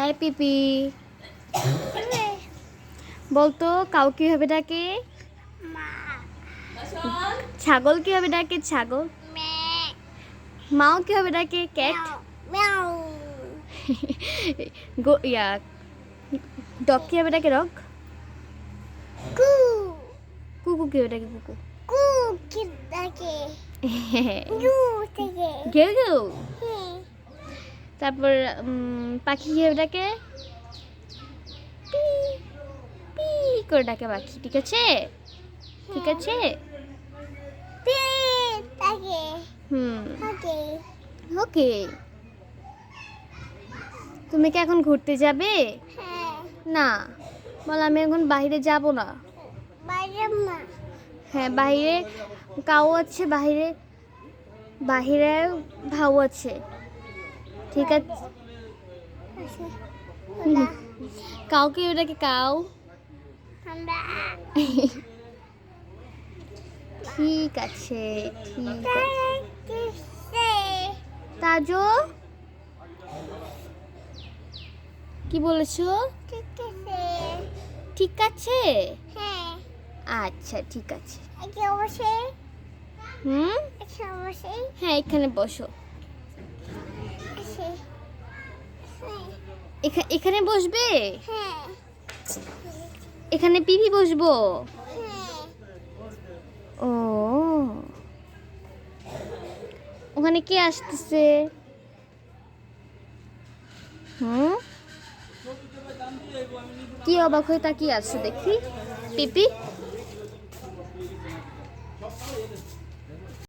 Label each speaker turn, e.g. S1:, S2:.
S1: High পিপি, বলতো cow কিভাবে ডাকে? ছাগল কিভাবে ডাকে? ছাগল। মাও কিভাবে ডাকে? ক্যাট। ইয়া ডগ কিভাবে ডাকে? ডগ। কুকু কিভাবে ডাকে? কুকু। ঘেউ ঘেউ। তারপর পাখি কিভাবে ডাকে? পি পি করে ডাকে পাখি। ঠিক আছে, ঠিক আছে। ওকে। তুমি কি এখন ঘুরতে যাবে? না, বল আমি এখন বাইরে যাব না। হ্যাঁ, বাইরে কাউ আছে, বাইরে বাইরে ভাউ আছে। ঠিক আছে। কাউকে ওটাকে কাউ। ঠিক আছে, ঠিক আছে। তাজো কি বলেছো? ঠিক আছে। আচ্ছা ঠিক আছে। হ্যাঁ, এখানে বসো। এখানে বসবে? এখানে পিপি বসবো? ও, ওখানে কে আসতেছে? কি অবাক হয়ে তাকিয়ে আছো দেখি পিপি?